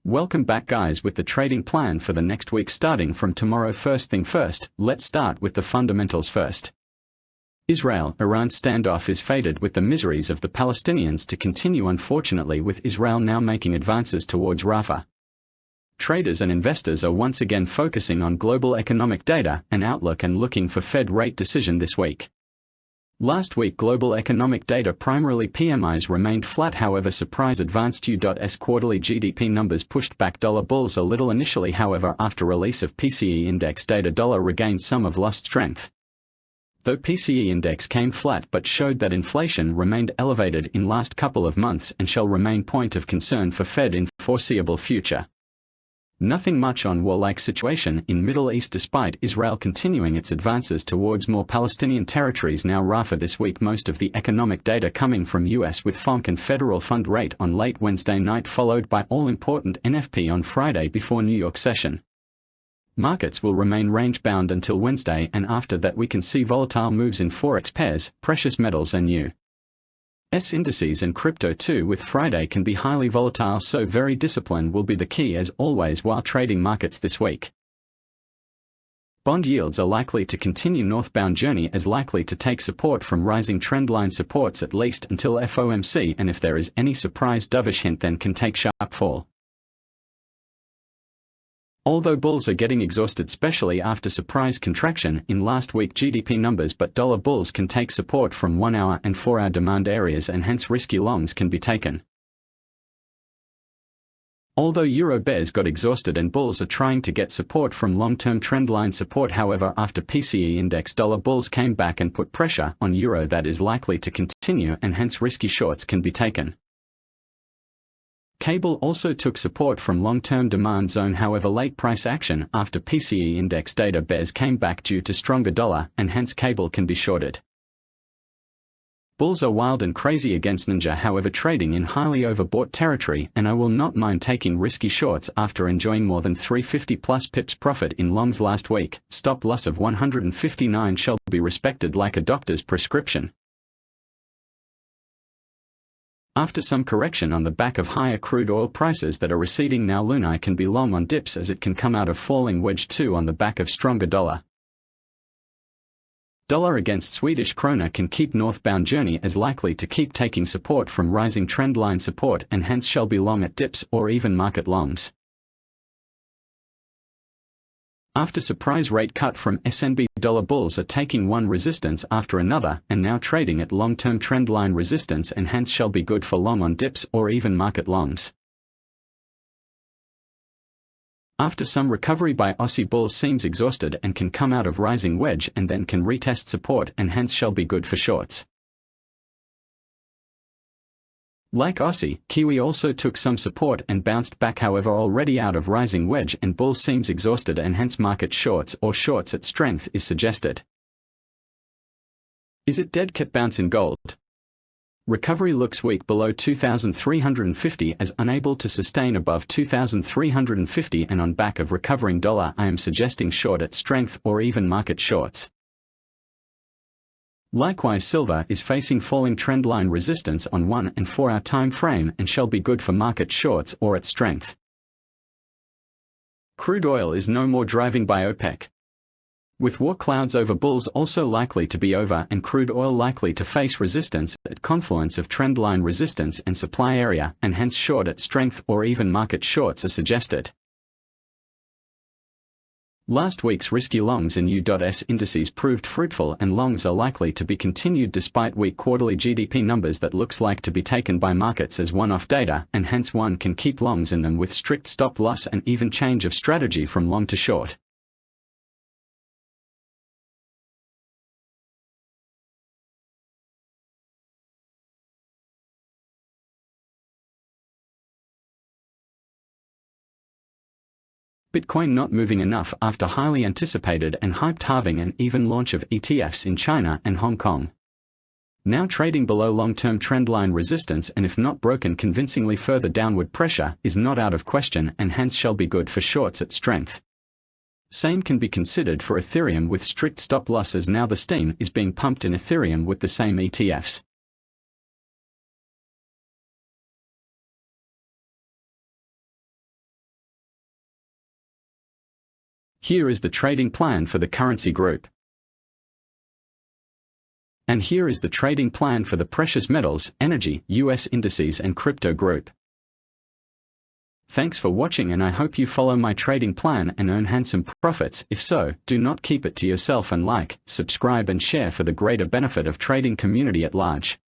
Welcome back guys with the trading plan for the next week starting from tomorrow. First thing first, let's start with the fundamentals first. Israel-Iran standoff is fated with the miseries of the Palestinians to continue, unfortunately, with Israel now making advances towards Rafah. Traders and investors are once again focusing on global economic data and outlook and looking for Fed rate decision this week. Last week global economic data, primarily PMIs, remained flat. However, surprise advanced U.S. quarterly GDP numbers pushed back dollar bulls a little initially. However, after release of PCE index data, dollar regained some of lost strength. Though PCE index came flat but showed that inflation remained elevated in last couple of months and shall remain point of concern for Fed in foreseeable future. Nothing much on war-like situation in Middle East despite Israel continuing its advances towards more Palestinian territories. Now Rafah this week, most of the economic data coming from US with FOMC and federal fund rate on late Wednesday night, followed by all-important NFP on Friday before New York session. Markets will remain range-bound until Wednesday, and after that we can see volatile moves in Forex pairs, precious metals and U.S. indices and crypto too, with Friday can be highly volatile, so very discipline will be the key as always while trading markets this week. Bond yields are likely to continue northbound journey as likely to take support from rising trendline supports at least until FOMC, and if there is any surprise dovish hint then can take sharp fall. Although bulls are getting exhausted, especially after surprise contraction in last week GDP numbers, but dollar bulls can take support from 1-hour and 4-hour demand areas and hence risky longs can be taken. Although euro bears got exhausted and bulls are trying to get support from long-term trendline support, however after PCE index dollar bulls came back and put pressure on euro that is likely to continue and hence risky shorts can be taken. Cable also took support from long-term demand zone, however late price action after PCE index data bears came back due to stronger dollar and hence cable can be shorted. Bulls are wild and crazy against Ninja, however trading in highly overbought territory, and I will not mind taking risky shorts after enjoying more than 350 plus pips profit in longs last week. Stop loss of 159 shall be respected like a doctor's prescription. After some correction on the back of higher crude oil prices that are receding now, Luna can be long on dips as it can come out of falling wedge 2 on the back of stronger dollar. Dollar against Swedish krona can keep northbound journey as likely to keep taking support from rising trendline support and hence shall be long at dips or even market longs. After surprise rate cut from SNB, dollar bulls are taking one resistance after another and now trading at long-term trendline resistance and hence shall be good for long on dips or even market longs. After some recovery by Aussie bulls seems exhausted and can come out of rising wedge and then can retest support and hence shall be good for shorts. Like Aussie, Kiwi also took some support and bounced back, however already out of rising wedge and bull seems exhausted and hence market shorts or shorts at strength is suggested. Is it dead cat bounce in gold? Recovery looks weak below 2,350 as unable to sustain above 2,350 and on back of recovering dollar I am suggesting short at strength or even market shorts. Likewise silver is facing falling trendline resistance on 1 and 4-hour time frame and shall be good for market shorts or at strength. Crude oil is no more driving by OPEC. With war clouds over bulls also likely to be over and crude oil likely to face resistance at confluence of trendline resistance and supply area and hence short at strength or even market shorts are suggested. Last week's risky longs in U.S. indices proved fruitful and longs are likely to be continued despite weak quarterly GDP numbers that looks like to be taken by markets as one-off data and hence one can keep longs in them with strict stop loss and even change of strategy from long to short. Bitcoin not moving enough after highly anticipated and hyped halving and even launch of ETFs in China and Hong Kong. Now trading below long-term trendline resistance and if not broken convincingly further downward pressure is not out of question and hence shall be good for shorts at strength. Same can be considered for Ethereum with strict stop loss as now the steam is being pumped in Ethereum with the same ETFs. Here is the trading plan for the currency group. And here is the trading plan for the precious metals, energy, US indices and crypto group. Thanks for watching, and I hope you follow my trading plan and earn handsome profits. If so, do not keep it to yourself and like, subscribe and share for the greater benefit of trading community at large.